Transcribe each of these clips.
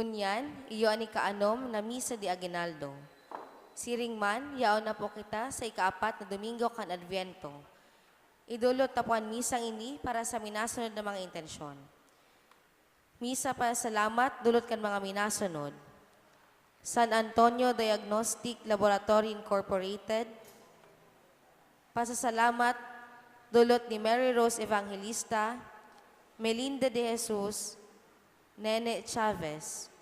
Ngunyan, iyo ani kaanom na misa di aginaldo. Siring man, yaon na po kita sa ikaapat na Domingo kan Adviento. Idulot tapuan misang ini para sa minasunod na mga intensyon. Misa para salamat, dulot kan mga minasunod. San Antonio Diagnostic Laboratory Incorporated. Pasasalamat, dulot ni Mary Rose Evangelista, Melinda de Jesus, Nene Chavez.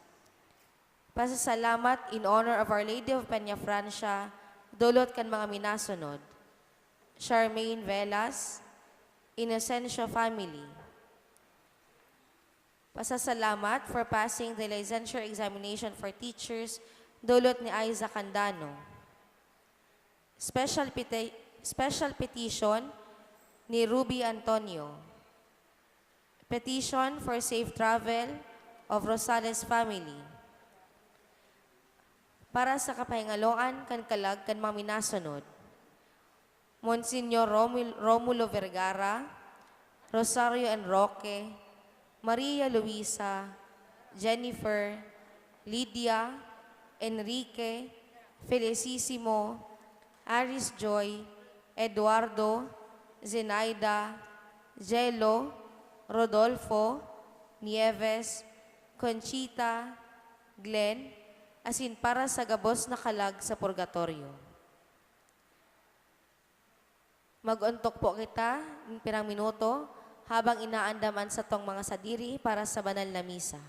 Pasasalamat in honor of Our Lady of Peña Francia, dulot kan mga minasunod. Charmaine Velas, Inocencio family. Pasasalamat for passing the licensure examination for teachers, dulot ni Aiza Candano. Special petition ni Ruby Antonio. Petition for safe travel of Rosales family. Para sa kapahingaloan kan kalag kan mga minasunod. Monsignor Romulo Vergara, Rosario Enroque, Maria Luisa, Jennifer, Lydia, Enrique, Felicissimo, Aris Joy, Eduardo, Zenaida, Jello, Rodolfo, Nieves, Conchita, Glenn, asin para sa gabos na kalag sa purgatorio. Mag-untok po kita ng pirang minuto habang inaandaman sa tong mga sadiri para sa banal na misa.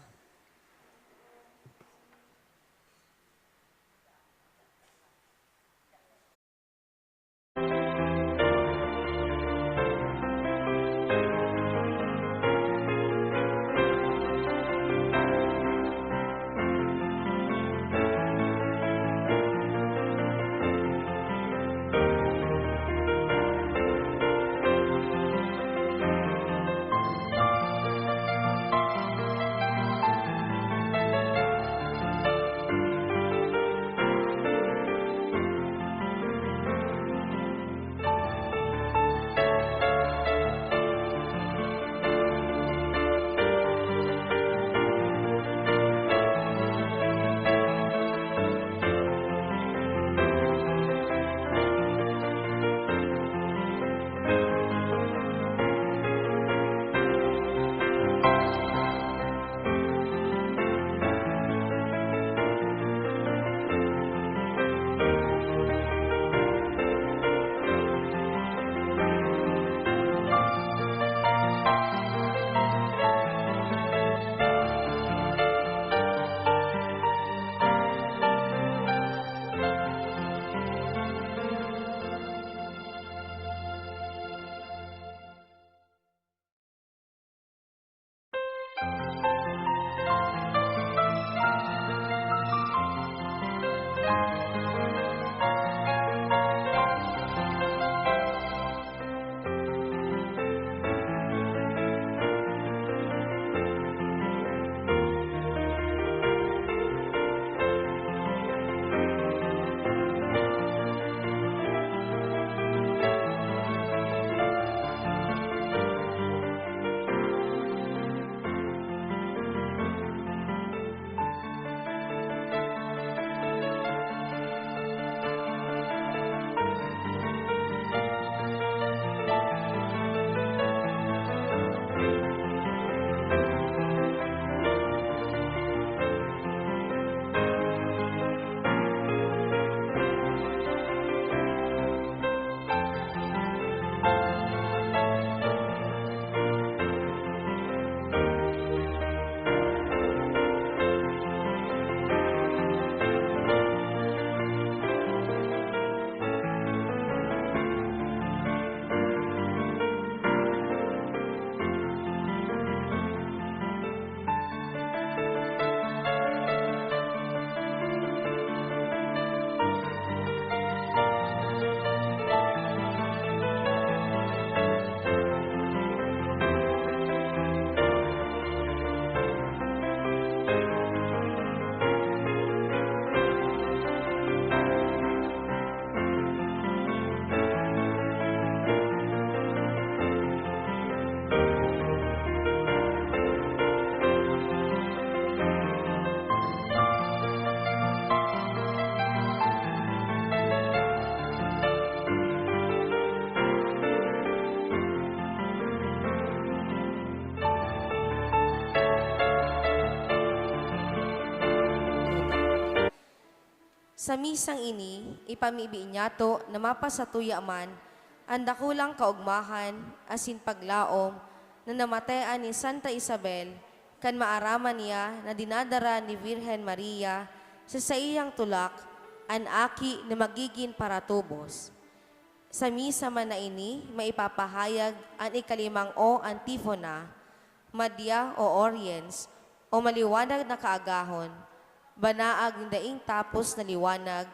Sa misang ini, ipamibi niyato na mapasatuya man ang dakulang kaugmahan asin paglaom na namatayan ni Santa Isabel kan maaraman niya na dinadara ni Virgen Maria sa iyang tulak an aki na magiging paratubos. Sa misa man na ini, maipapahayag ang ikalimang o antifona, madya o oriens, o maliwanag na kaagahon, banaag ng daing tapos na liwanag,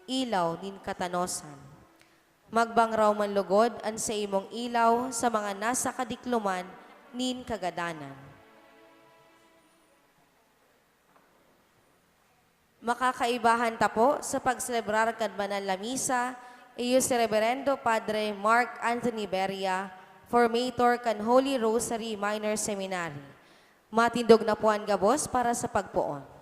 ilaw nin katanosan. Magbangraw man lugod an sa imong ilaw sa mga nasa kadikluman nin kagadanan. Makakaibahan ta po sa pagselebrar kad banal na misa, iyo si Reverendo Padre Mark Anthony Beria, Formator kan Holy Rosary Minor Seminary. Matindog na po ang gabos para sa pagpuon.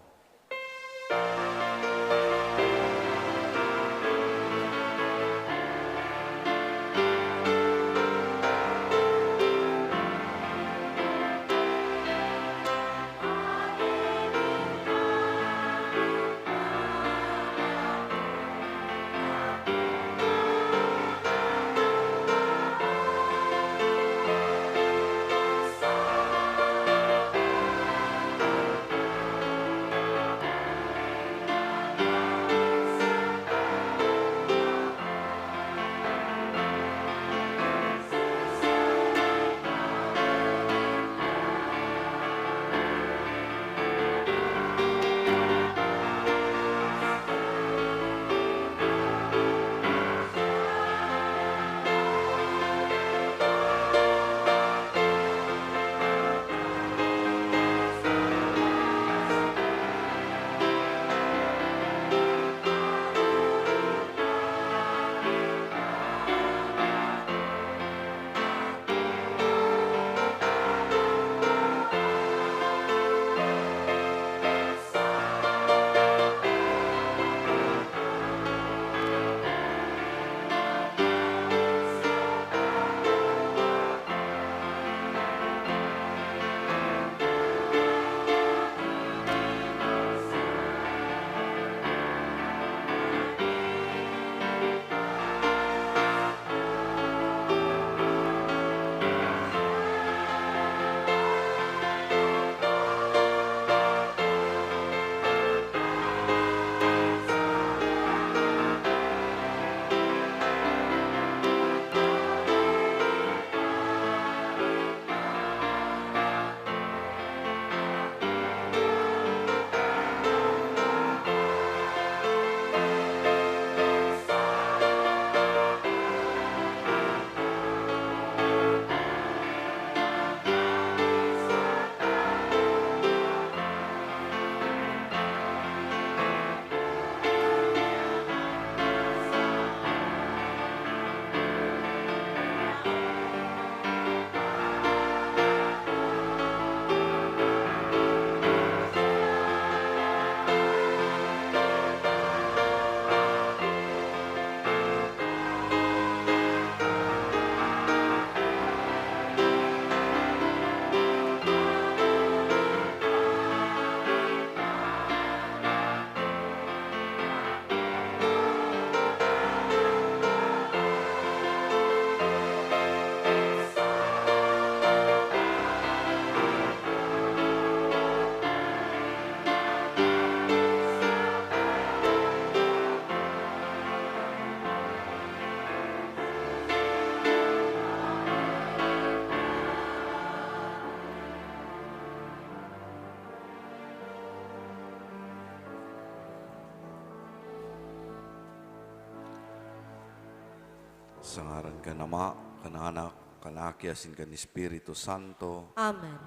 Sa ngaran ka Ama, kananak, kanaki, asin ka ni Espiritu Santo. Amen.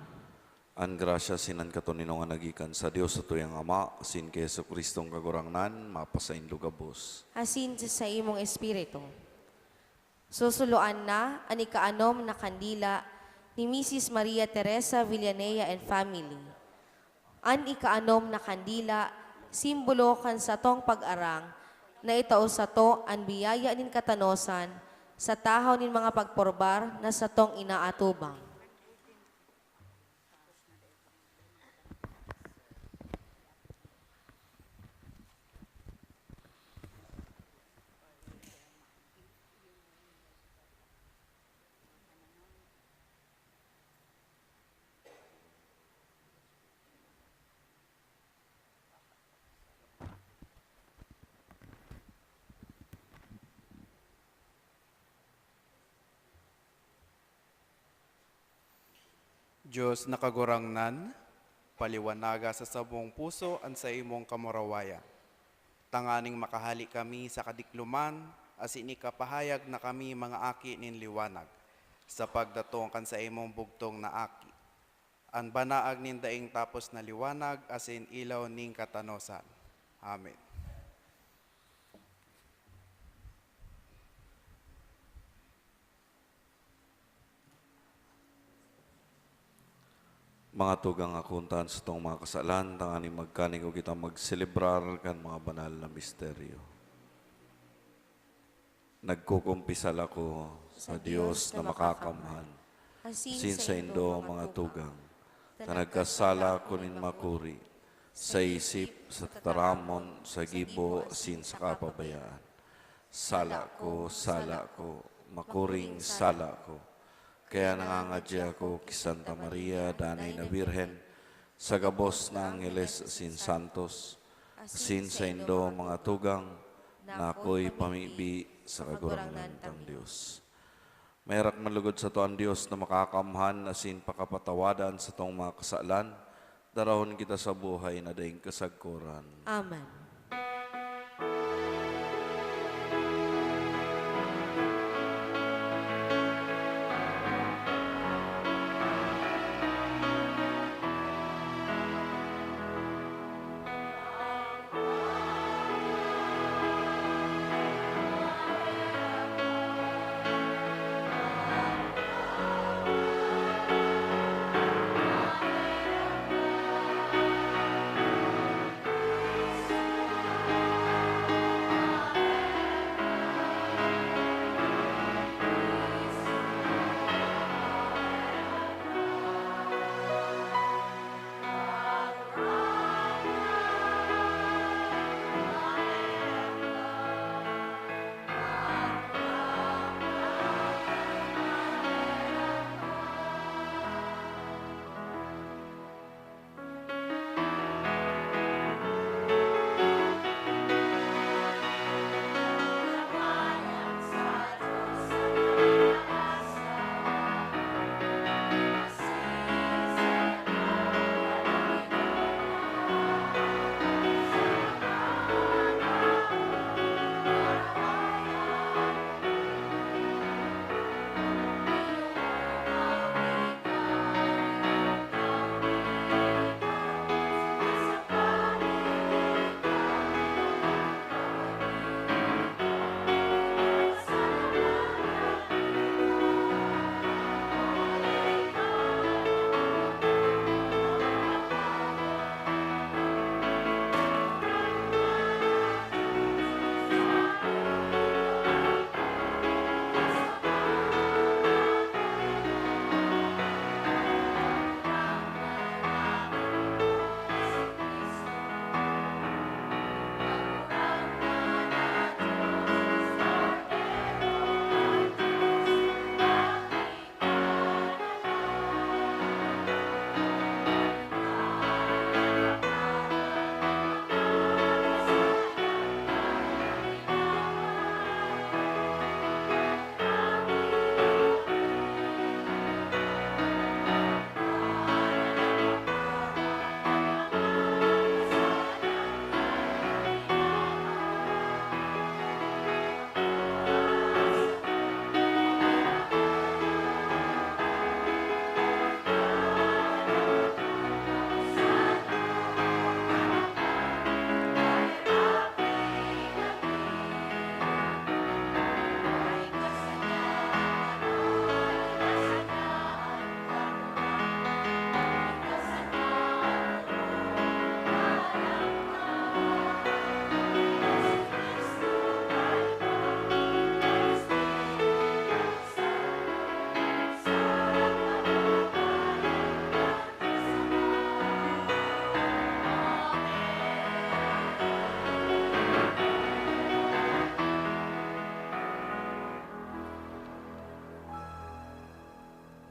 Ang grasya sinan katuninong nagikan sa Dios sa tuyang Ama, asin kay Yesu Kristong kagurangnan, mapasain lugabos. Asin sa imong espiritu. Susuluan na ang ikaanom na kandila ni Mrs. Maria Teresa Villanea and family. Ang ikaanom na kandila, simbolo kan sa tong pag-arang, na itao sa to ang biyaya nin katanosan, sa tahaw nin mga pagporbar na sa tong inaatubang. Diyos nakagurangnan, paliwanaga sa sabong puso an sa imong kamurawaya. Tanganing makahali kami sa kadikluman, as inikapahayag na kami mga aki nin liwanag, sa pagdatong kan sa imong bugtong na aki. An banaag nin daing tapos na liwanag, as in ilaw ning katanosan. Amen. Mga tugang akuntan sa itong mga kasalan, tangani magkaning ko kita magselebrar kan mga banal na misteryo. Nagkukumpisal ako sa Diyos na makakamhan, sin sa indo mga tugang, na nagkasala ko nin makuri, sa isip, sa taramon, sa gibo, sin sa kapabayaan. Sala ko, makuring sala ko. Kaya nangangadya ako kay Santa Maria, Danay na Birhen, sa gabos na Angeles sin Santos, sin sa indo mga tugang, na ako'y pamibi sa kagurangan ng Diyos. Mayrak malugod sa to ang Diyos na makakamhan asin pakapatawadan sa tong mga kasalan, darahon kita sa buhay na daing kasagkuran. Amen.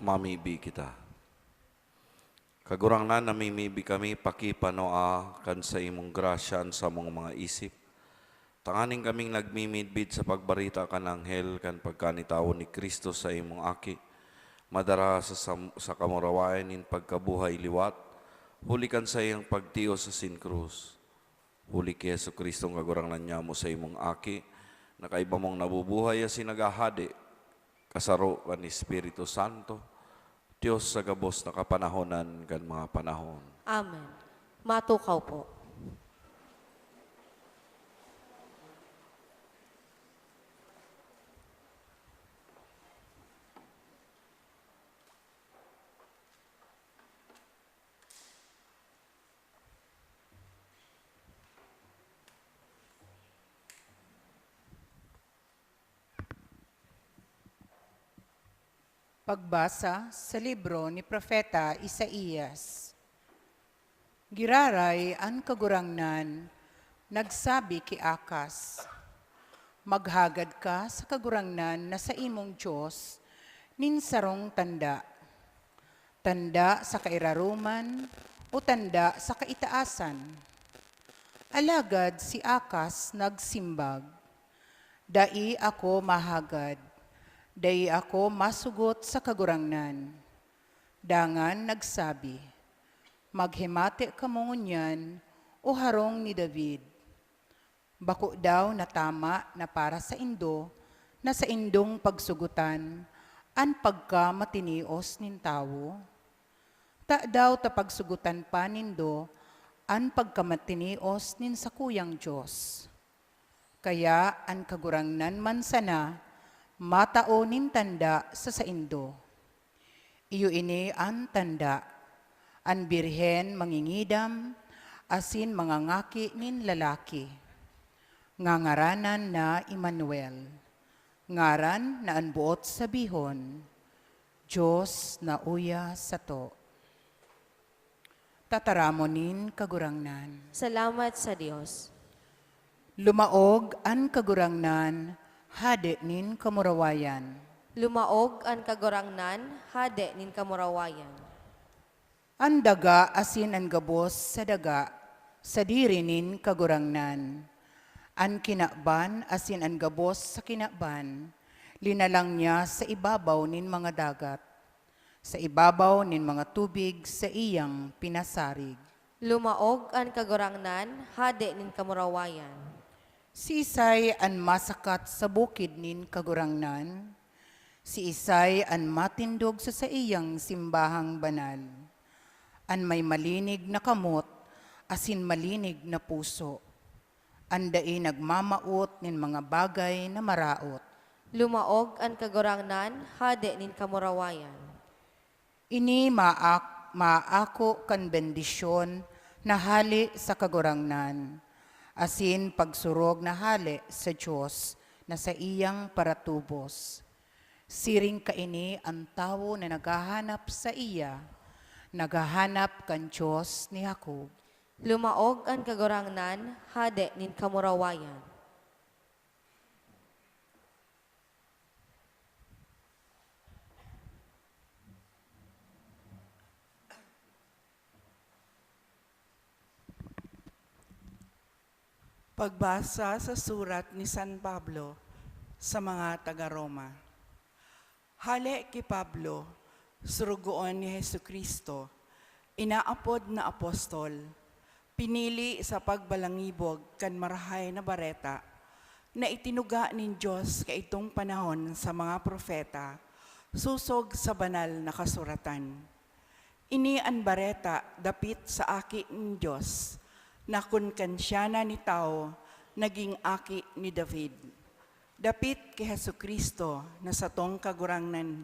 Mamibi kita. Kagurangnan namimibi kami pakipanoa kan sa imong grasyan sa mong mga isip. Tanganing kaming nagmimidbid sa pagbarita kan anghel kan pagkanitawon ni Kristo sa imong aki. madara sa kamurawayan nin pagkabuhay liwat, hulikan sa iyang pagtiyo sa sinkrus. Huli ki Yesu Kristo nga gurangnan niya mo sa imong aki, nakaiba mong nabubuhay as sinagahadi, kasaro kan ni Espiritu Santo, Diyos sa gabos na kapanahonan kan mga panahon. Amen. Matukaw po. Pagbasa sa libro ni Propeta Isaías. Giraray ang kagurangnan, nagsabi ki Akas, maghagad ka sa kagurangnan na sa imong Diyos, ninsarong tanda. Tanda sa kairaruman o tanda sa kaitaasan. Alagad si Akas nagsimbag, dai ako mahagad. Day ako masugot sa kagurangnan. Dangan nagsabi, maghimate ka mo ngunyan o harong ni David. Bako daw na tama na para sa indo, na sa indong pagsugutan, an pagka matinios nin tawo. Ta daw ta pagsugutan pa nindo, an pagkamatinios nin sakuyang Diyos. Kaya an kagurangnan man sana, matao nin tanda sa saindo. Iyo ini ang tanda, ang birhen mangingidam, asin mangangaki nin lalaki. Ngangaranan na Emmanuel, ngaran na anbuot sa bihon, Diyos na uya sa to. Tataramonin kagurangnan. Salamat sa Diyos. Lumaog ang kagurangnan, hade nin kamurawayan. Lumaog ang kagurangnan, hade nin kamurawayan. Ang daga asin ang gabos sa daga, sa diri nin kagurangnan. Ang kinakban asin ang gabos sa kinakban, linalang niya sa ibabaw nin mga dagat. Sa ibabaw nin mga tubig sa iyang pinasarig. Lumaog ang kagurangnan, hade nin kamurawayan. Si Isay an masakat sa bukid nin kagurangnan, si Isay an matindog sa iyang simbahang banal, an may malinig na kamot, asin malinig na puso, an dai nagmamaot nin mga bagay na maraot. Lumaog ang kagurangnan, hade nin kamurawayan. Ini maako kan bendisyon na hali sa kagurangnan, asin pagsurog na hali sa Diyos na sa iyang paratubos. Siring kaini ang tao na naghahanap sa iya, naghahanap kan Diyos ni Jacob. Lumaog ang kagurangnan, hade nin kamurawayan. Pagbasa sa surat ni San Pablo sa mga taga-Roma. Hale ki Pablo, surugoon ni Jesucristo, inaapod na apostol, pinili sa pagbalangibog kan marahay na bareta, na itinuga nin Diyos kaitong panahon sa mga propeta, susog sa banal na kasuratan. Ini an bareta dapit sa aki nin Diyos, na kun kansyana ni tao, naging aki ni David. Dapit kay Jesucristo na sa tong kagurangnan,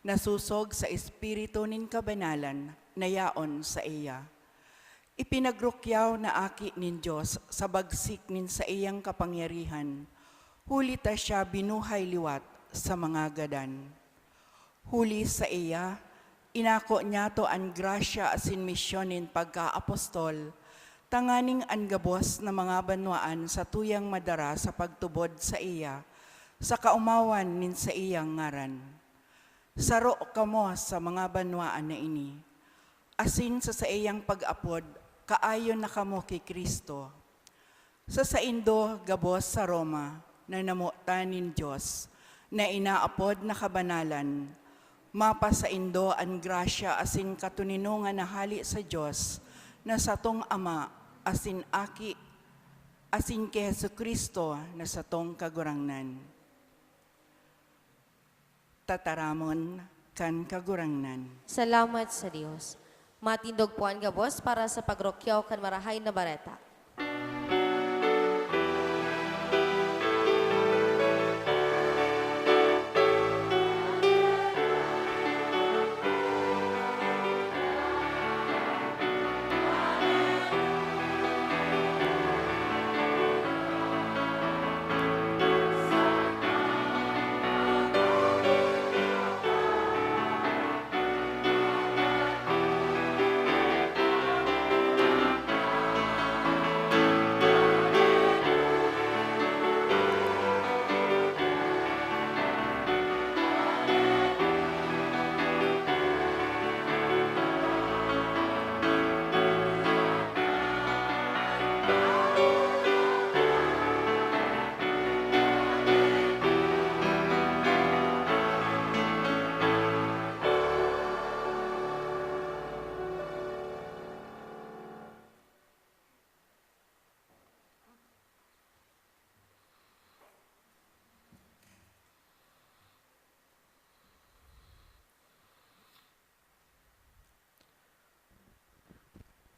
nasusog sa espiritu nin kabanalan, na yaon sa iya. Ipinagrukyaw na aki nin Diyos sa bagsik nin sa iyang kapangyarihan, huli ta siya binuhay liwat sa mga gadan. Huli sa iya, inako niya to ang grasya asin misyonin pagka-apostol, tanganing angabos na mga banwaan sa tuyang madara sa pagtubod sa iya, sa kaumawan nin sa iyang ngaran. Saro kamo sa mga banwaan na ini, asin sa iyang pag-apod, kaayon na kamo kay Kristo. Sa saindo gabos sa Roma, na namutan nin Diyos, na inaapod na kabanalan, mapa sa indo ang grasya asin katuninungan na hali sa Dios na satong Ama asin aki asin kay Jesucristo na satong kagurangnan. Tataramon kan kagurangnan. Salamat sa Dios. Matindog po ang gabos para sa pagrokyaw kan marahay na bareta.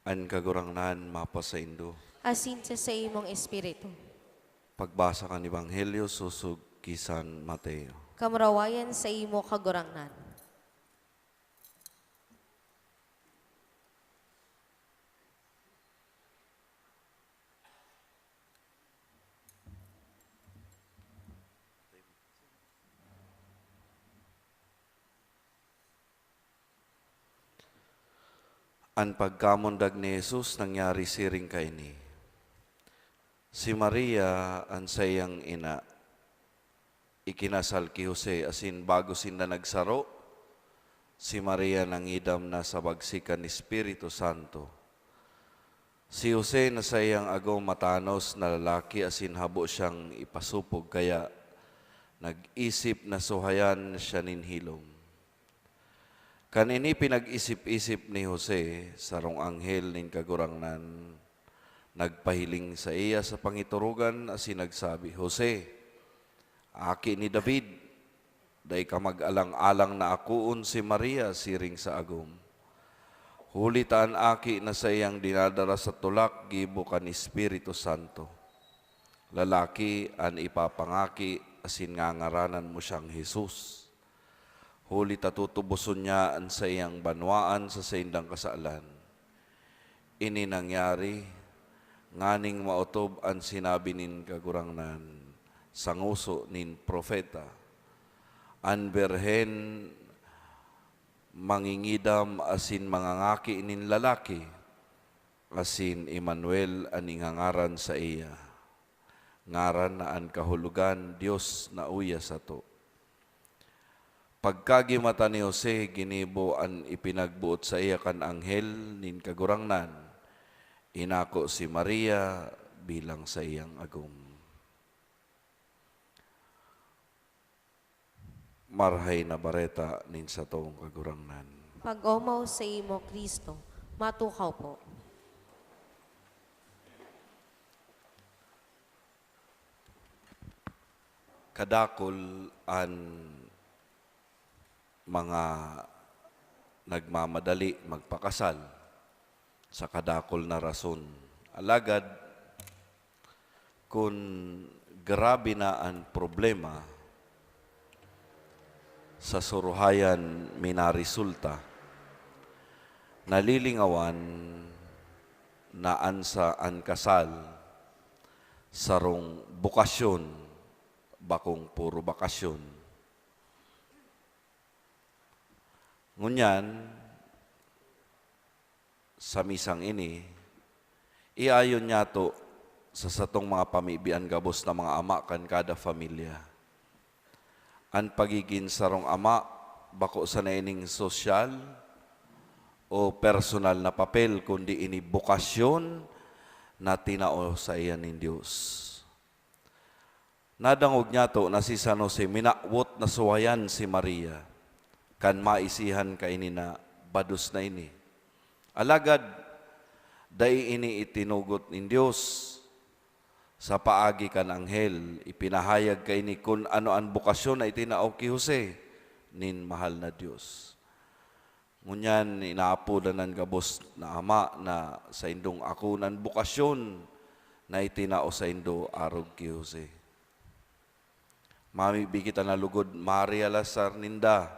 An kagurangnan mapa sa Indo. Asin sa imong espiritu. Pagbasa kan Ebanghelyo susug kisan Mateo. Kamrawayan sa imo kagurangnan. An pagkamundag ni Jesus nangyari siring kaini. Si Maria ang sayang ina, ikinasal ki Jose asin bago sinda nagsaro, si Maria nangidam na sa bagsikan ni Espiritu Santo. Si Jose na sayang agaw matanos na lalaki asin habo siyang ipasupog kaya nag-isip na suhayan siya ninhilom. Kanini pinag-isip-isip ni Jose, sarong anghel nin kagurangnan, nagpahiling sa iya sa pangiturugan asin nagsabi, Jose, aki ni David, day ka mag-alang-alang na akuon si Maria siring sa agom. Hulitaan aki na sa iyang dinadara sa tulak, gibo kan Espiritu Santo. Lalaki an ipapangaki asin ngangaranan mo siyang Jesus. Huli tatutubuson niya ang sa iyang banwaan sa saindang kasaalan. Ini nangyari, nganing mautob ang sinabi nin kagurangnan, sanguso nin profeta. An berhen mangingidam asin mangangaki nin lalaki, asin Emmanuel aning ngaran sa iya. Ngaran na an kahulugan, Diyos na uya sa to. Pagkagimata ni Jose, ginibo ang ipinagbuot sa iya kan anghel nin kagurangnan, inako si Maria bilang sa iyang agom. Marhay na bareta nin sa tong kagurangnan. Pag-omaw sa imo Kristo, matukaw po. Kadakol an mga nagmamadali magpakasal sa kadakol na rason. Alagad, kung grabe na ang problema sa suruhayan minaresulta, nalilingawan na ansa ang kasal sarong bukasyon, bakong puro bakasyon. Ngunyan, sa misang ini, iayon niya to sa satong mga pamibian gabos na mga ama kan kada familia. Ang pagiging sarong ama, bako sa naining sosyal o personal na papel, kundi ini bukasyon na tinao sa iyan ng Diyos. Nadangog niya to na si San Jose, minawot na suwayan si Maria. kan maisihan ka ini na badus na ini. Alagad, day ini itinugot ni Diyos sa paagi kan anghel, ipinahayag ka ini kung ano ang bukasyon na itinao ki Jose, nin mahal na Diyos. Ngunyan, inaapudanan kabos na ama na sa indong ako ng bukasyon na itinao sa indo arog ki Jose. Mami, bigita na lugod, Maria Lazar ninda,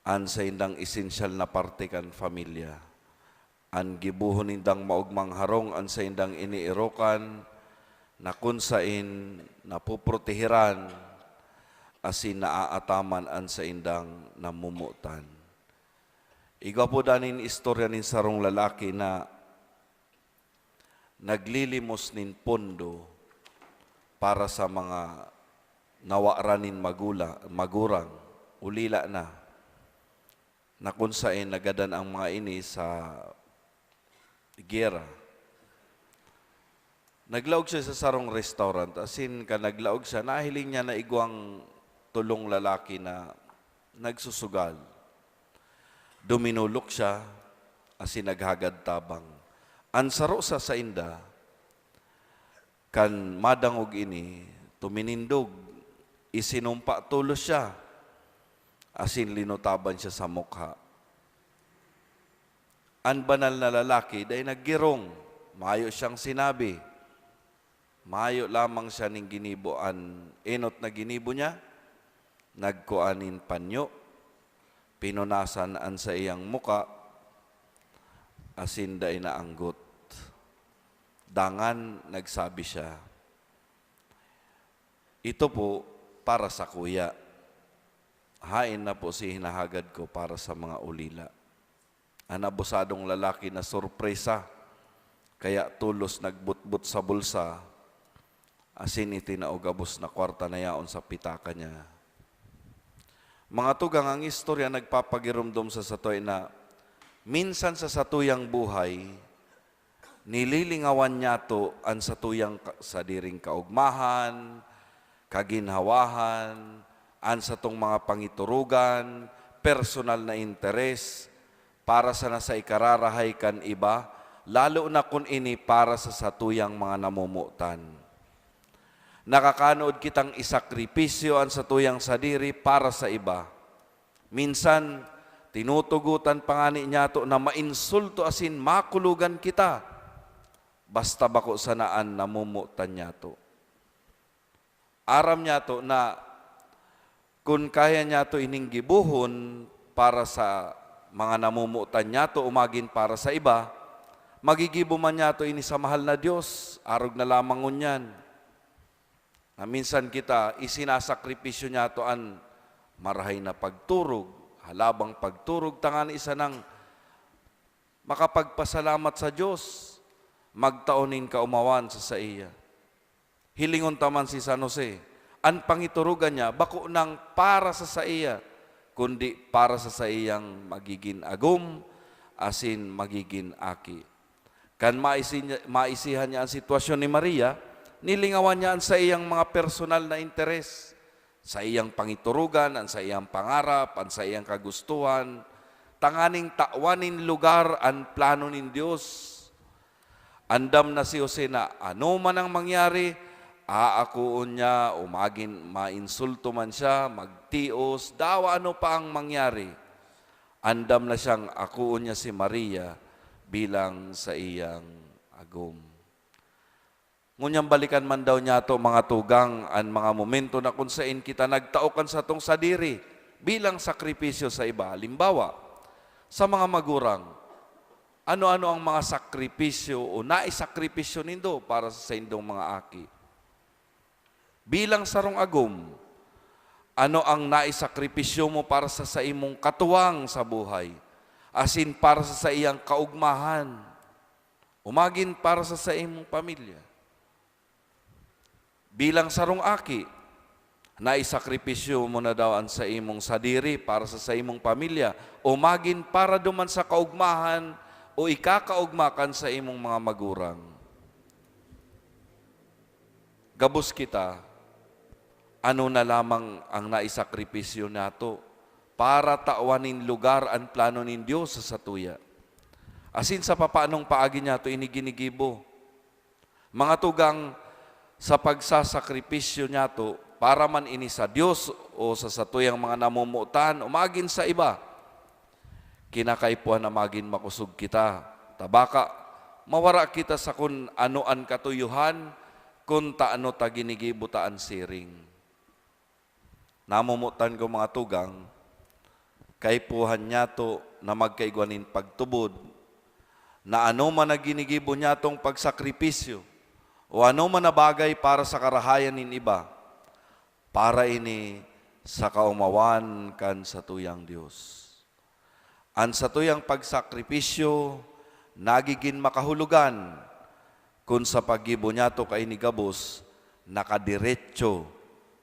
an sa indang esensyal na parte kan familia. An gibuhon nindang maugmang harong, an sa indang iniirokan, na kunsain, napuprotehiran, asin naaataman an sa indang namumutan. Iga po danin istorya nin sarong lalaki na naglilimos nin pondo para sa mga nawaranin magurang, ulila na kung saan nagadan ang mga ini sa gera. Naglaog siya sa sarong restaurant, asin ka naglaog siya, nahiling niya na igwang tulong lalaki na nagsusugal. Duminulok siya, asin naghagad tabang. Ansaro sa inda, kan madangog ini, tuminindog, isinumpa tulos siya, asin linutaban siya sa mukha. Ang banal na lalaki, dahil naggirong, mayo siyang sinabi, mayo lamang siya ning ginibuan, enot na ginibo niya, nagkuanin panyo, pinunasan an sa iyang muka, asin dahil naanggot. Dangan, nagsabi siya, ito po para sa kuya. Hain na po si hinahagad ko para sa mga ulila. Ang abusadong lalaki na sorpresa, kaya tulos nagbutbut sa bulsa, asin itinaugabos na kwarta na yaon sa pitaka niya. Mga tugang, ang istorya nagpapagirumdum sa satoy na minsan sa satuyang buhay, nililingawan niya to ang satuyang sadiring kaugmahan, kaginhawahan, an sa tong mga pangiturugan, personal na interes, para sa nasa ikararahay kan iba, lalo na kung ini para sa satuyang mga namumutan. Nakakanood kitang isakripisyo ang satuyang sadiri para sa iba. Minsan, tinutugutan pangani niya to na mainsulto asin makulugan kita, basta bako sanaan namumutan niya to. Aram niya to na kung kaya niya to ining gibuhon para sa mga namumutan niya to, umagin para sa iba, magigibo man niya to ini sa mahal na Diyos, arog na lamang ngunyan. Na minsan kita, isinasakripisyo niya to an marahay na pagturog, halabang pagturog, tangan isa ng makapagpasalamat sa Diyos, magtaonin ka umawan sa iya. Hilingon taman si San Jose, ang pangiturugan niya, bako nang para sa iya, kundi para sa iyang magiging agum, asin magiging aki. Kan maisihan niya ang sitwasyon ni Maria, nilingawan niya sa iyang mga personal na interes, sa iyang pangiturugan, ang sa iyang pangarap, ang sa iyang kagustuhan, tanganing takwanin lugar ang plano ng Diyos. Andam na si Jose na ano man ang mangyari, aakuon niya, umagin, mainsulto man siya, magtios, dawa ano pa ang mangyari. Andam na siyang akuon niya si Maria bilang sa iyang agum. Ngunyang balikan man daw niya to mga tugang, ang mga momento na kung saan kita nagtaokan sa tong sadiri bilang sakripisyo sa iba. Halimbawa, sa mga magurang, ano-ano ang mga sakripisyo o naisakripisyo nindo para sa indong mga aki? Bilang sarong agum, ano ang naisakripisyo mo para sa imong katuwang sa buhay? Asin para sa iyang kaugmahan. Umagin para sa imong pamilya. Bilang sarong aki, naisakripisyo mo na daw ang sa imong sadiri para sa imong pamilya. Umagin para duman sa kaugmahan o ikakaugmakan sa imong mga magurang. Gabos kita, ano na lamang ang naisakripisyo nato para tawanin lugar ang plano nin Dios sa satuya. Asin sa papaanong paagi niya to iniginigibo. Mga tugang sa pagsasakripisyo niya to para man ini sa Dios o sa satuyang mga namumutan o magin sa iba. Kinakaipuan na magin makusog kita. Tabaka, mawara kita sa kun anoan katuyuhan, kun taano ta ginigibo taan siring. Namumutan ko mga tugang, kaipuhan niya to na magkaigwanin pagtubod, na ano man na ginigibo niya tong pagsakripisyo, o ano man na bagay para sa karahayan nin iba, para ini sa kaumawan kan sa tuyang Diyos. Ang sa tuyang pagsakripisyo, nagiging makahulugan, kung sa paggibo niya to kainigabos, nakadiretso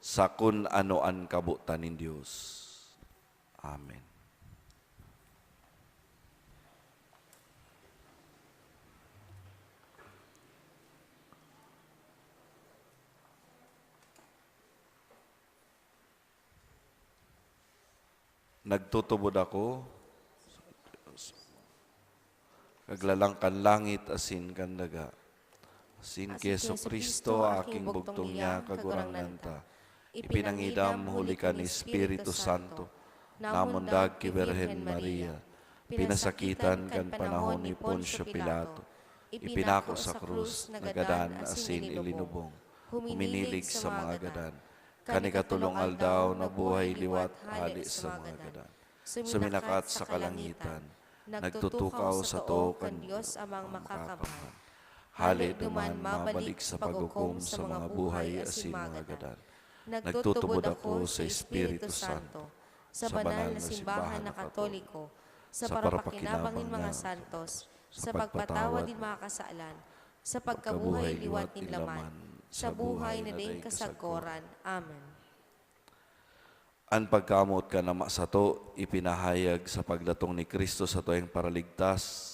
sa kun anoan kabutan nin Diyos. Amen. Nagtutubod ako, kaglalangkan langit asin kan daga. Asin ki Jesucristo aking bugtong niya kagurangnan ta. Ipinangidam huli ka ni Espiritu Santo, namundag ki Birhen Maria, pinasakitan kan panahon ni Poncio Pilato, ipinako sa krus, nagadan asin ilinubong, huminilig sa mga gadan, kanikatulong aldaw na buhay liwat hali sa mga gadan. Suminakat sa kalangitan, nagtutukaw sa to kan Diyos amang makakamhan. Hali duman mabalik sa paghukom sa mga buhay asin mga gadan. Nagtutubod ako sa Espiritu Santo, sa banal na simbahan na Katoliko, sa parapakinabangin mga santos, sa pagpatawad din mga kasalan, sa pagkabuhay liwat ni laman, sa buhay na din kasagkoran. Amen. Ang pagkamot ka na masato, ipinahayag sa pagdatong ni Kristo sa tuyang paraligtas,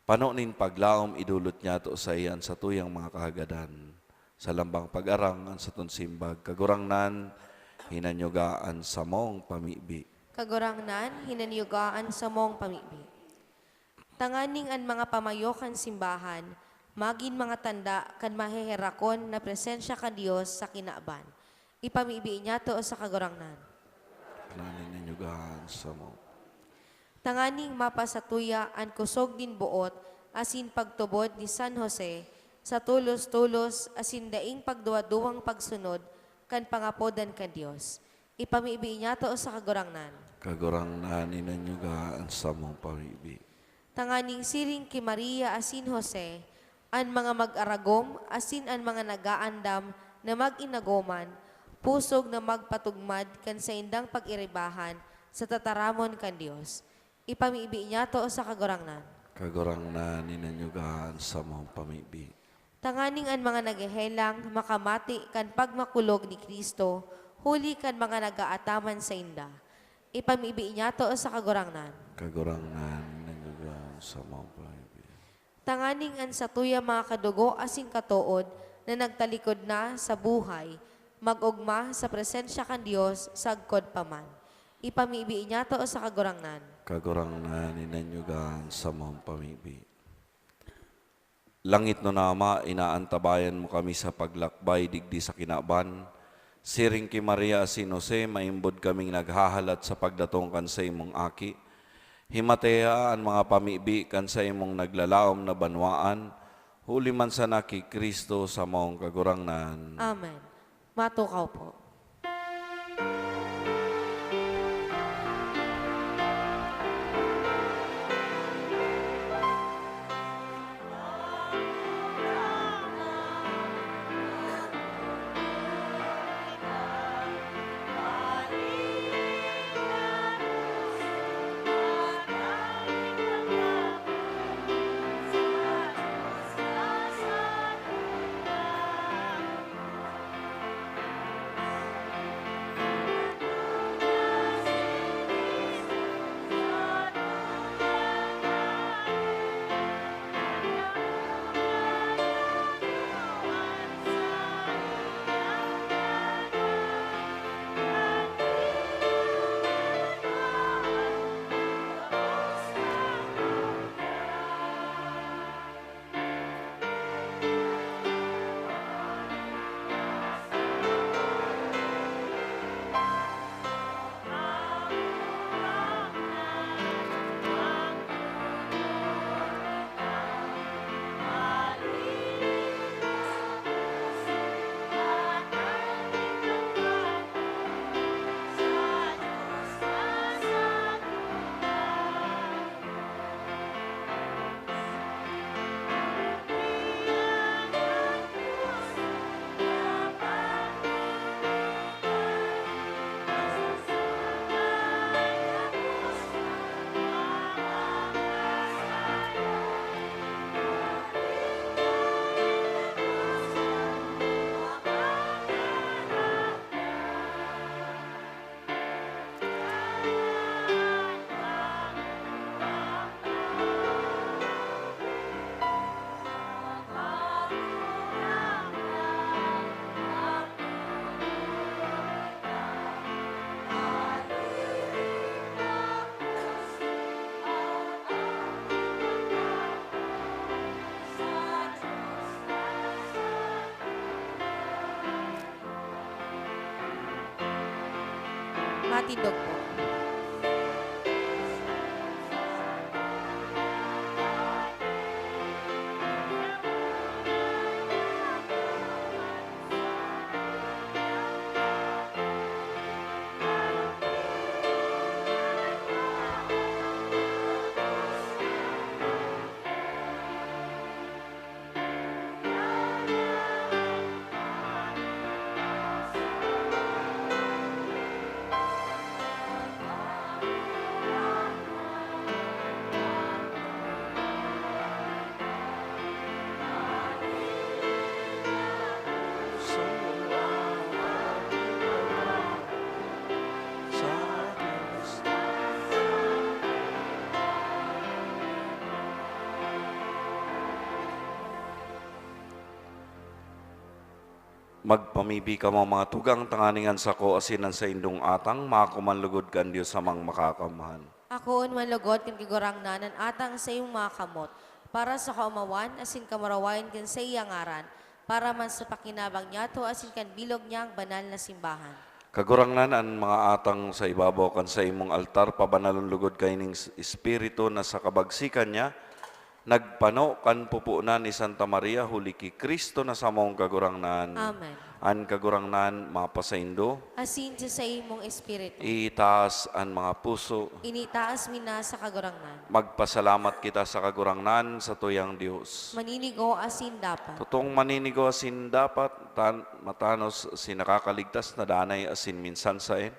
panonin paglaom idulot niya to sa iyan sa tuyang mga kahagadan. Sa lambang pag-arang ang sa simbag, kagurangnan, hinanyugaan sa mong pamibi. Kagurangnan, hinanyugaan sa mong pamibi. Tanganing ang mga pamayokan simbahan, magin mga tanda kan maheherakon na presensya ka Dios sa kinaaban. Ipamibi niya to sa kagurangnan. Kananin hinanyugaan sa mong. Tanganing mapasatuya ang kusog din buot, asin pagtubod ni San Jose, sa tulos-tulos asin daing pagduwa-duwang pagsunod kan pangapodan kan Dios. Ipamibi niya to sa kagurangnan. Kagurangnan hinanyugaan sa mong pamibi. Tanganing siring ki Maria asin Jose, an mga mag-aragom asin an mga nagaandam na mag-inagoman, pusog na magpatugmad kan sa indang pag-iribahan sa tataramon kan Dios. Ipamibi niya to sa kagurangnan. Kagurangnan hinanyugaan sa mong pamibi. Tanganing ang mga nagahelang makamati kan pagmakulog ni Kristo, huli kan mga nagaataman sa inda. Ipamibi niya to sa kagurangnan. Kagurangnan hinanyugaan sa mong pamibi. Tanganing ang satuya mga kadugo asing katuod na nagtalikod na sa buhay, magugma sa presensya kan Dios sagkod paman. Ipamibi niya to sa kagurangnan. Kagurangnan hinanyugaan sa mong pamibi. Langit no nama, inaantabayan mo kami sa paglakbay digdi sa kinaban. Siring ki Maria asin Jose, maimbod kaming naghahalat sa pagdatong kan sa imong aki. Himatea ang mga pamibi kan sa imong naglalaom na banwaan. Huli man sa naki Kristo sa maong kagurangnan. Amen. Matukaw po. Matindog po. Magpamibi ka mga tugang tanganingan sa ko asinan sa indong atang, makakumanlugod kan Diyos sa mang makakamahan. Ako manlugod ken kigurang nanan atang sa iyong mga kamot, para sa kaumawan, asin kamarawayan ken sa iyang ngaran, para man sa pakinabang niya to asin kan bilog niyang banal na simbahan. Kagurangnan ang mga atang sa ibabaw kan sa imong altar, pabanalon lugod kay ning espiritu na sa kabagsikan niya, nagpano kan pupunan ni Santa Maria, huli ki Kristo na sa mong kagurangnan. Amen. An kagurangnan mapasaindo, Asin sa imong espiritu. itaas an mga puso, Initaas mina sa kagurangnan. magpasalamat kita sa kagurangnan sa tuyang Dios. Maninigo asin dapat. Totong maninigo asin dapat, matanos sinakakaligtas na danay asin minsan sain.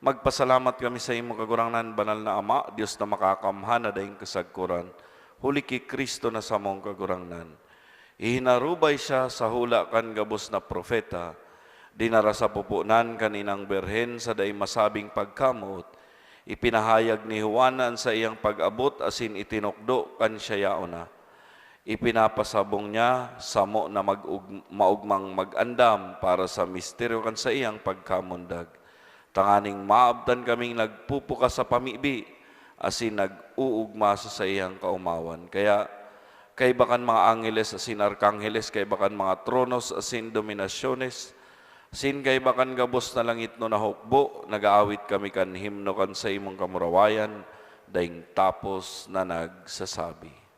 Magpasalamat kami sa imong kagurangnan, banal na Ama, Dios na makakamhan na daing kasagkuran. Huli ki Kristo na sa mong kagurangnan. Ihinarubay siya sa hula kan gabos na propeta, dinara sa pupunan kaninang berhen sa day masabing pagkamot, ipinahayag ni Juanan sa iyang pag-abot asin itinukdo kan siya yaona. Ipinapasabong niya samo na maugmang mag-andam para sa misteryo kan sa iyang pagkamundag. Tanganing maabdan kaming nagpupuka sa pamibi, asin nag-uugma sa iyang kaumawan. Kay bakan mga angeles asin arkangheles, kay bakan mga tronos asin dominasyones, sin kay bakan gabos na langit no nahukbo, nagaawit kami kan himno kan sa imong kamurawayan, daing tapos na nagsasabi.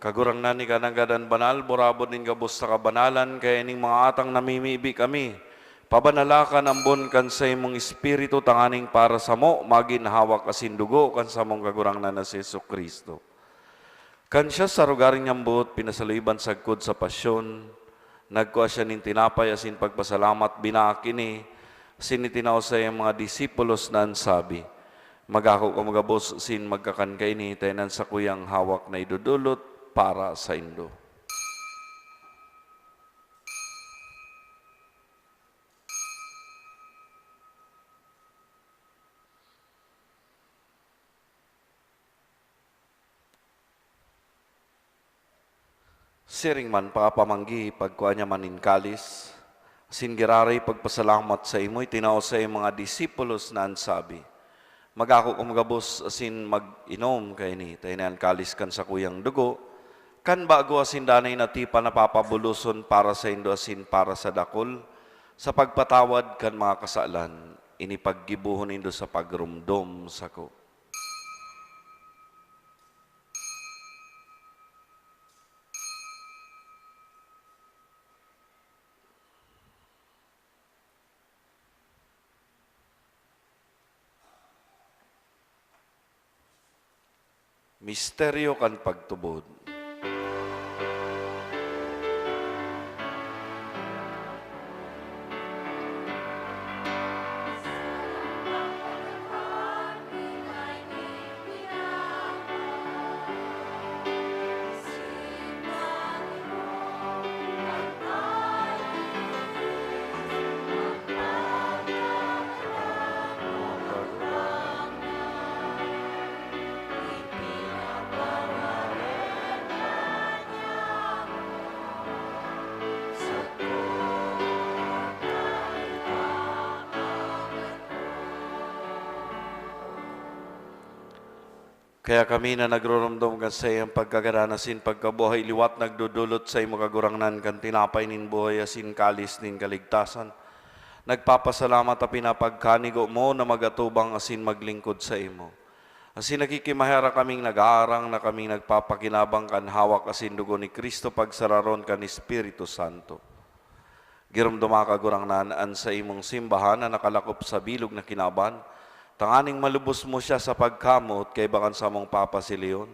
Kagurang na ni kananggadan banal, borabot ning gabos sa kabanalan, kaya ning mga atang namimibi kami. Pabanalakan ambon kan sa imong espiritu, tanganing para sa mo, maginhawak asin dugo kan sa mong kagurang na si Yesu Kristo. Kan siya sa rugaring ambot, pinasaluiban sagkod sa pasyon, nagkuha siya ning tinapay asin pagpasalamat, binakini, asin itinaw sa iyang mga disipulos na ansabi, magako ka magabos sin magkakankay ni tenan sa kuyang hawak na idudulot para sa indo. Siring man pakapamanggi pagkuha niya maninkalis, singiraray pagpasalamat sa imo'y tinao sa mga disipulos na ansabi, magako kumagabos asin mag-inom kay ni, tayo na kalis kan sa kuyang dugo, kan bago asin danay na tipa napapabuluson para sa indo asin para sa dakol, sa pagpatawad kan mga kasalan, inipaggibuhon indo sa pagrumdom sa ko. Misteryo kan pagtubod. Kaya kami na nagroromdom kan sa iyang pagkagaranasin, pagkabuhay liwat, nagdudulot sa imo kagurangnan, kan tinapay nin buhay, asin kalis nin kaligtasan. Nagpapasalamat at pinapagkanigo mo na magatubang asin maglingkod sa imo. Asin nakikimahera kaming nag-aarang na kaming nagpapakinabang kan hawak asin dugo ni Kristo pagsararon kan Espiritu Santo. Giromdoma kagurangnan an sa imong simbahan na nakalakop sa bilog na kinaban, tanganing malubos mo siya sa pagkamot kay bakan sa mong Papa si Leon,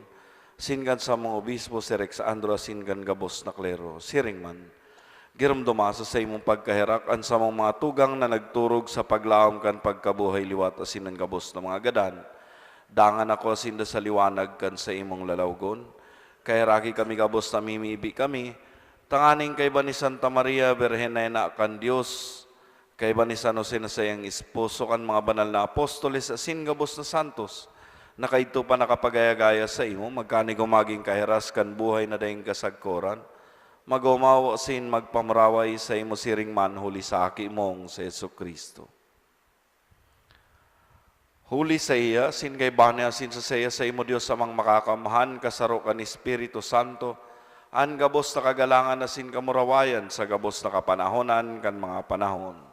singan sa mong Obispo si Rexandro, singan gabos na klero, siringman. Giromdoma sa imong pagkahirak an sa mong mga tugang na nagturog sa paglaom kan pagkabuhay liwat asin ng gabos na mga gadan. Dangan ako asin sa liwanag kan sa imong lalawgon, kay raki kami gabos na mimibi kami, tanganing kay ba ni Santa Maria Virgen na kan Diyos, kay ba ni San Jose na sayang esposo kan mga banal na apostoles asin gabos na santos, na kaito pa nakapagayagaya sa imo, magkani gumaging kahiras kan buhay na dayang kasagkoran, magumaw asin magpamraway sa imo siring man huli sa aki mong sa Yesu Kristo. Huli sa iya, sin kay bane asin sa saya sa imo Dios amang makakamahan, kasaro kan Espiritu Santo, an gabos na kagalangan asin kamurawayan sa gabos na kapanahonan kan mga panahon.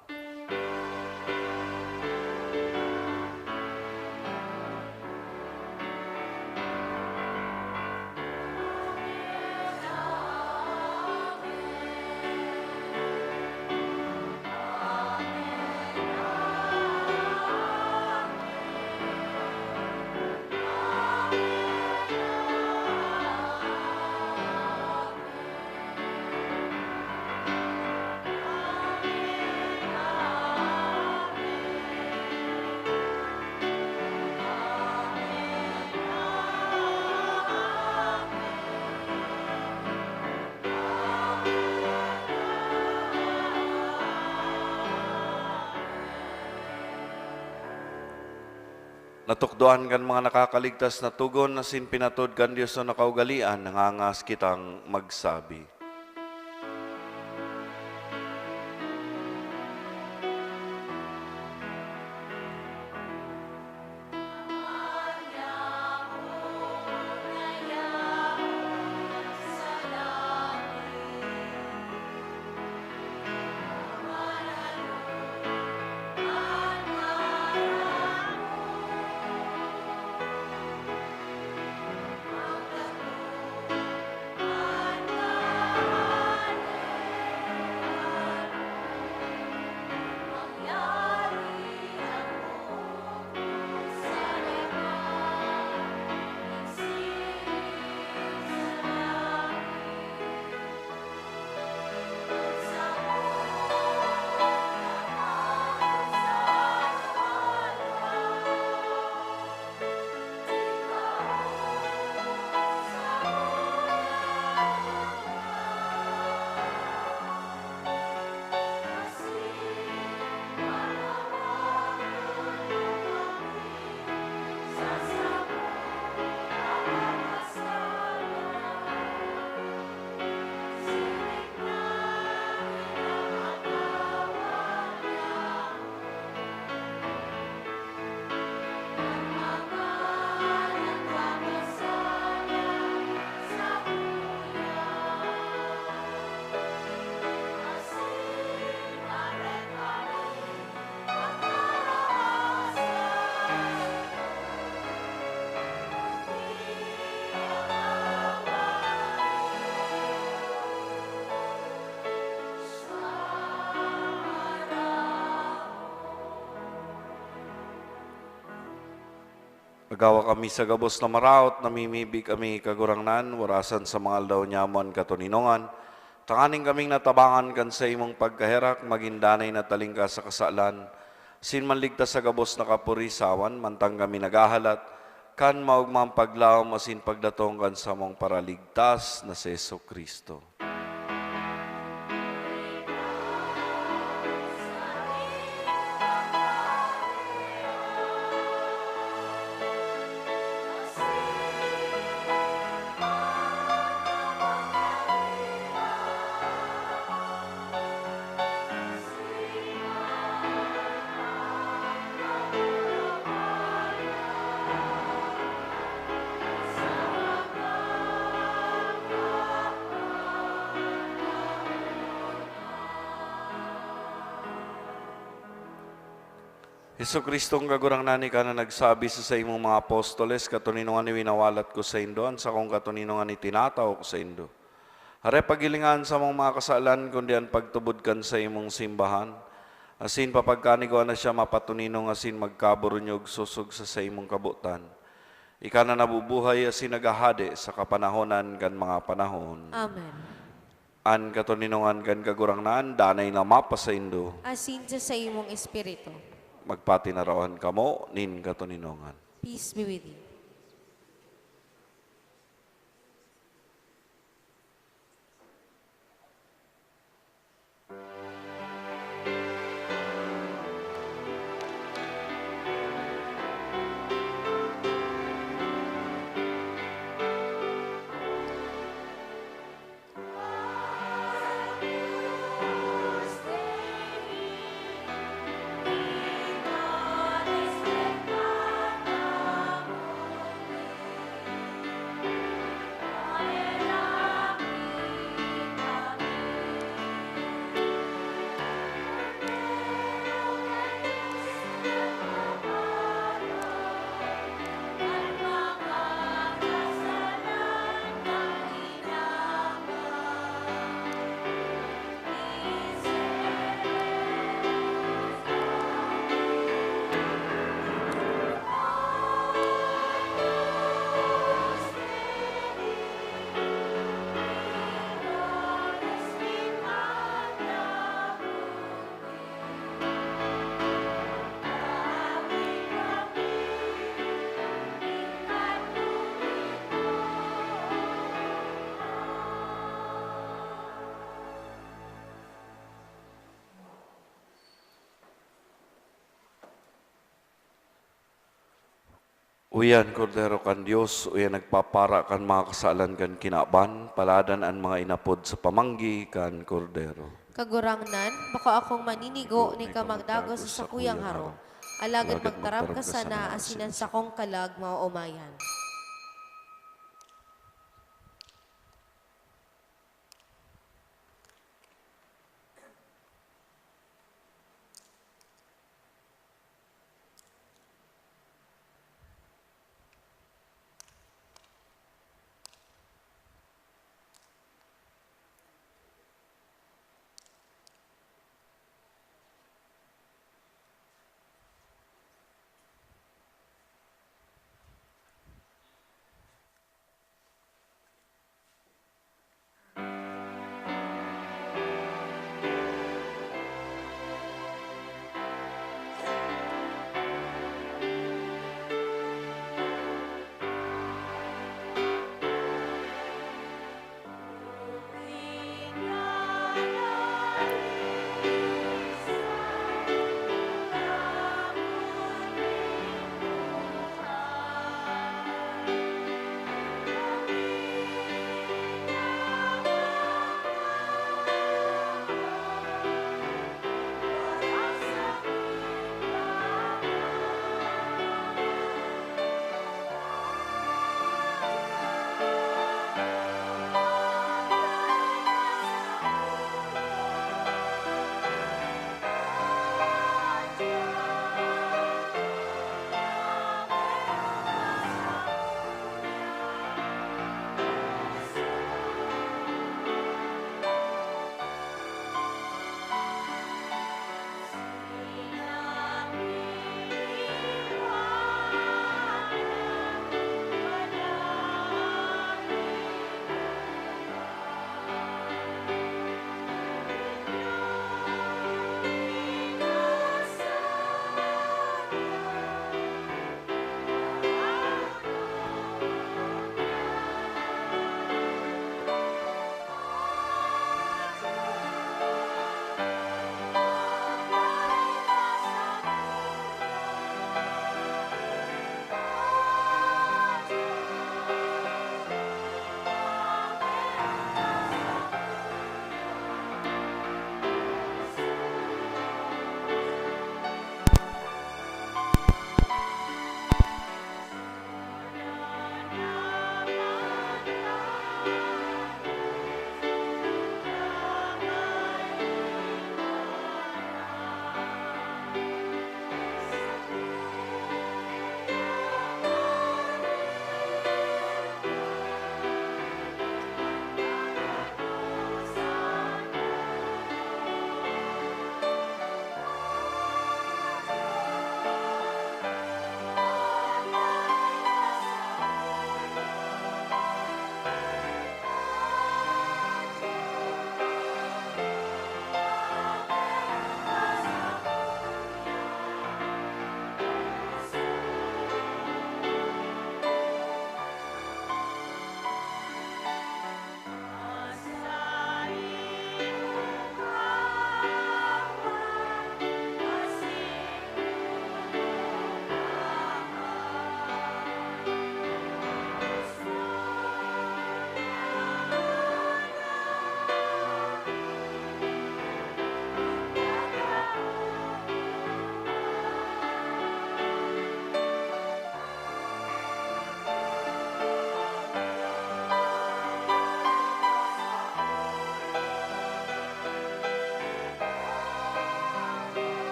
Natukdoan kan mga nakakaligtas na tugon, asin pinatod kan Diyos na nakaugalian, nangangas kitang magsabi. Agawa kami sa gabos na maraot, namimibi kami kagurangnan, warasan sa mga aldaw nyamon katuninongan. Tanganing kaming natabangan kan sa imong pagkaherak, magindanay na talingka sa kasalan. Sin manligtas sa gabos na kapurisawan, mantang kami nagahalat, kan maugmang paglaom asin pagdatong kan sa mong paraligtas na si Yesu Kristo. Hesu Kristong kagurang nani ka na nagsabi sa imong mga apostoles, katuninungan ni winawalat ko sa indo, sa kong katuninungan ni tinataw ko sa indo. Hare pagilingan sa mong mga kasalan, kundi ang pagtubod kan sa imong simbahan. Asin papagkanigawa na siya mapatuninong asin magkaburunyog susog sa imong kabutan. Ika na nabubuhay asin nagahade sa kapanahonan kan mga panahon. Amen. An katuninungan kan kagurang naan, danay na mapa sa indo. Asin sa imong espiritu. Magpatinarawan kamo, nin katuninongan. Peace be with you. Uyan, Kordero kan Diyos, uyan nagpapara kan mga kasalan kan kinaban, paladan ang mga inapod sa pamanggi kan Kordero. Kagurangnan, bako akong maninigo ni kamagdago sa sakuyang haro. Alagad magtarap ka sana asinan sa kong kalag mauumayan.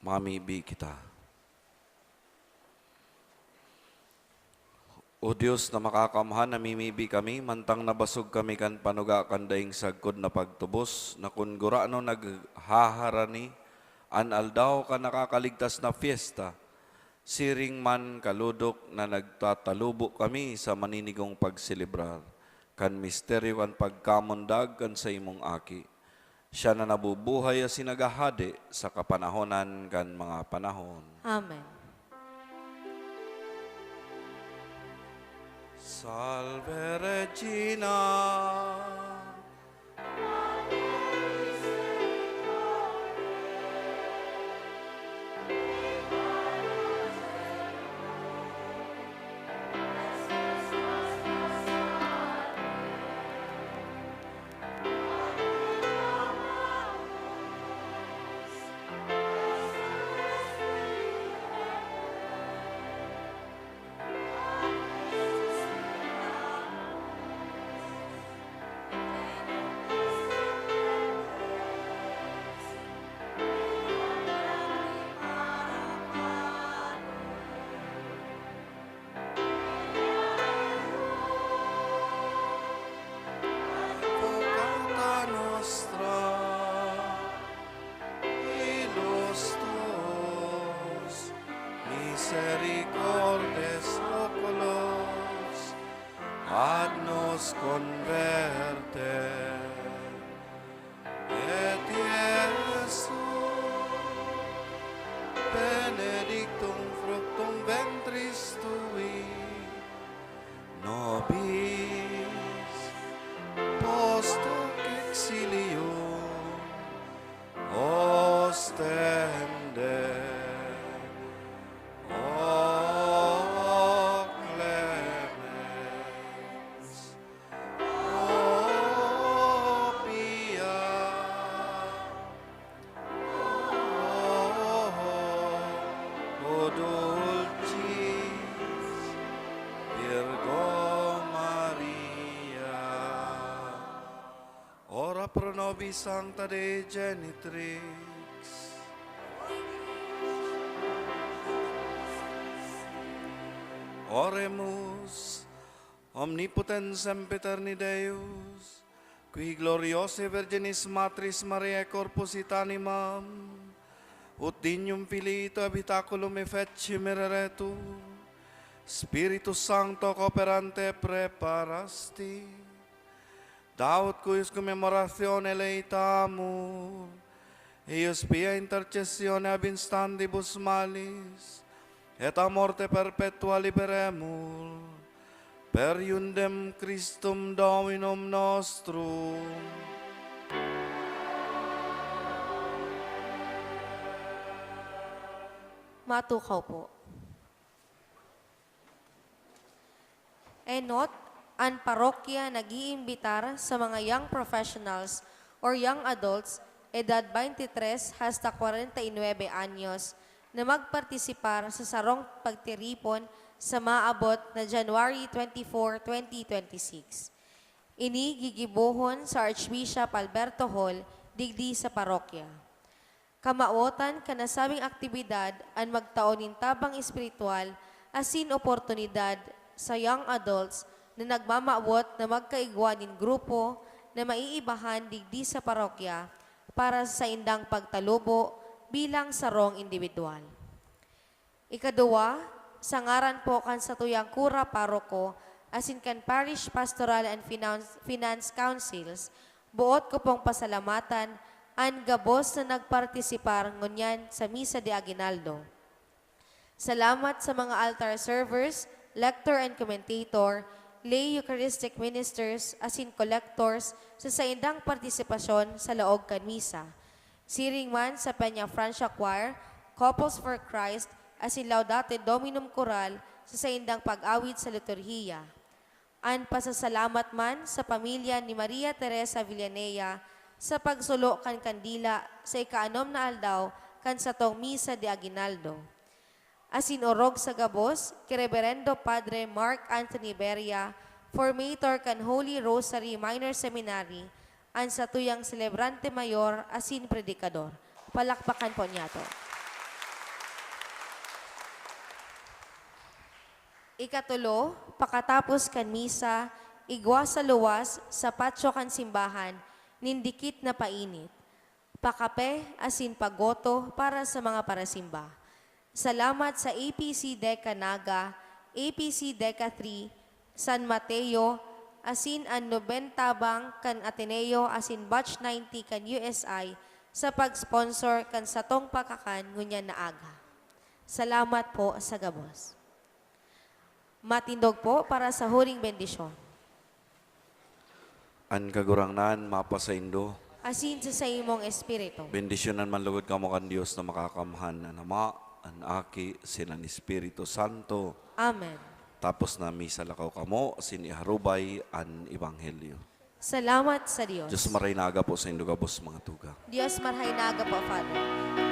Mamibi kita. O Diyos na makakamhan, namimibi kami, mantang nabasog kami kan panuga kan daing sagkod na pagtubos, na kun gurano naghaharani, an aldaw ka nakakaligtas na fiesta, siring man kaludok na nagtatalubo kami sa maninigong pagsilibrar, kan misteryo kan pagkamundag kan sa imong aki. Siya na nabubuhay at sinagahadi sa kapanahonan kan mga panahon. Amen. Salve Regina. Pecata nostra, illustus, misericordes oculos, ad nos converte, et Iesus, benedictum fructum ventris tui, nobis post hoc exilium ostende. O clemens, o pia, o dulcis Virgo Maria, ora pro nobis sancta Dei genitrix, oremus omnipotens sempiterni Deus, qui gloriose Virginis Matris Mariae corposit animam, ut dignum filito habitaculum effecti mereretur, Spiritus Sancto cooperante preparasti, Daud cuius commemoratione leitamus, eius pia intercessione ab instandibus malis, et a morte perpetua liberemur, per iundem Christum Dominum nostrum. Matukaw po. Enot, ang parokya nag-iimbitar sa mga young professionals or young adults, edad 23 hasta 49 anyos, na magpartisipar sa sarong pagtiripon sa maabot na January 24, 2026. Ini gigibuhon sa Archbishop Alberto Hall, digdi sa parokya. Kamaotan kanasabing aktibidad ang magtaonin tabang espiritual asin oportunidad sa young adults na nagmamaabot na magkaigwanin grupo na maiibahan digdi sa parokya para sa indang pagtalubo bilang sarong individual. Ikaduwa, sa ngaran po kan sa tuyang kura paroko asin kan parish pastoral and finance councils, buot ko pong pasalamatan ang gabos na nagpartisipar ngunyan sa Misa de Aguinaldo. Salamat sa mga altar servers, lector and commentator, lay Eucharistic ministers, asin collectors sa saindang partisipasyon sa laog kan misa. Siring man sa Peña Francia Choir, Couples for Christ, asin Laudate Dominum Choral sa saindang pag-awit sa liturhiya. An pasasalamat man sa pamilya ni Maria Teresa Villanea sa pagsulo kan kandila sa ikaanom na aldaw kan satong Misa de Aguinaldo. Asin orog sa gabos, kay Reverendo Padre Mark Anthony Beria, formator kan Holy Rosary Minor Seminary, an sa tuyang celebrante mayor asin predikador. Palakpakan po niya to. Ikatulo, pakatapos kan misa, igwa sa luwas, sa patio kan simbahan, nindikit na painit. Pakape, asin pagoto para sa mga parasimba. Salamat sa APC Deca Naga, APC Deca 3, San Mateo, asin ang 90 bang kan Ateneo, asin batch 90 kan USI, sa pag-sponsor kan satong pakakan ngunyan na aga. Salamat po sa gabos. Matindog po para sa huling bendisyon. An kagurangnan, mapasaindo. Asin sa imong espiritu. Bendisyonan man lugod kamo kan Dios na makakamhan, ang Ama, ang Aki, sinan Espiritu Santo. Amen. Tapos na misa lakaw kamo, siniharubay ang Ebanghelyo. Salamat sa Diyos. Diyos maray naga po sa indugabos mga tuga. Diyos marhay naga po, Father.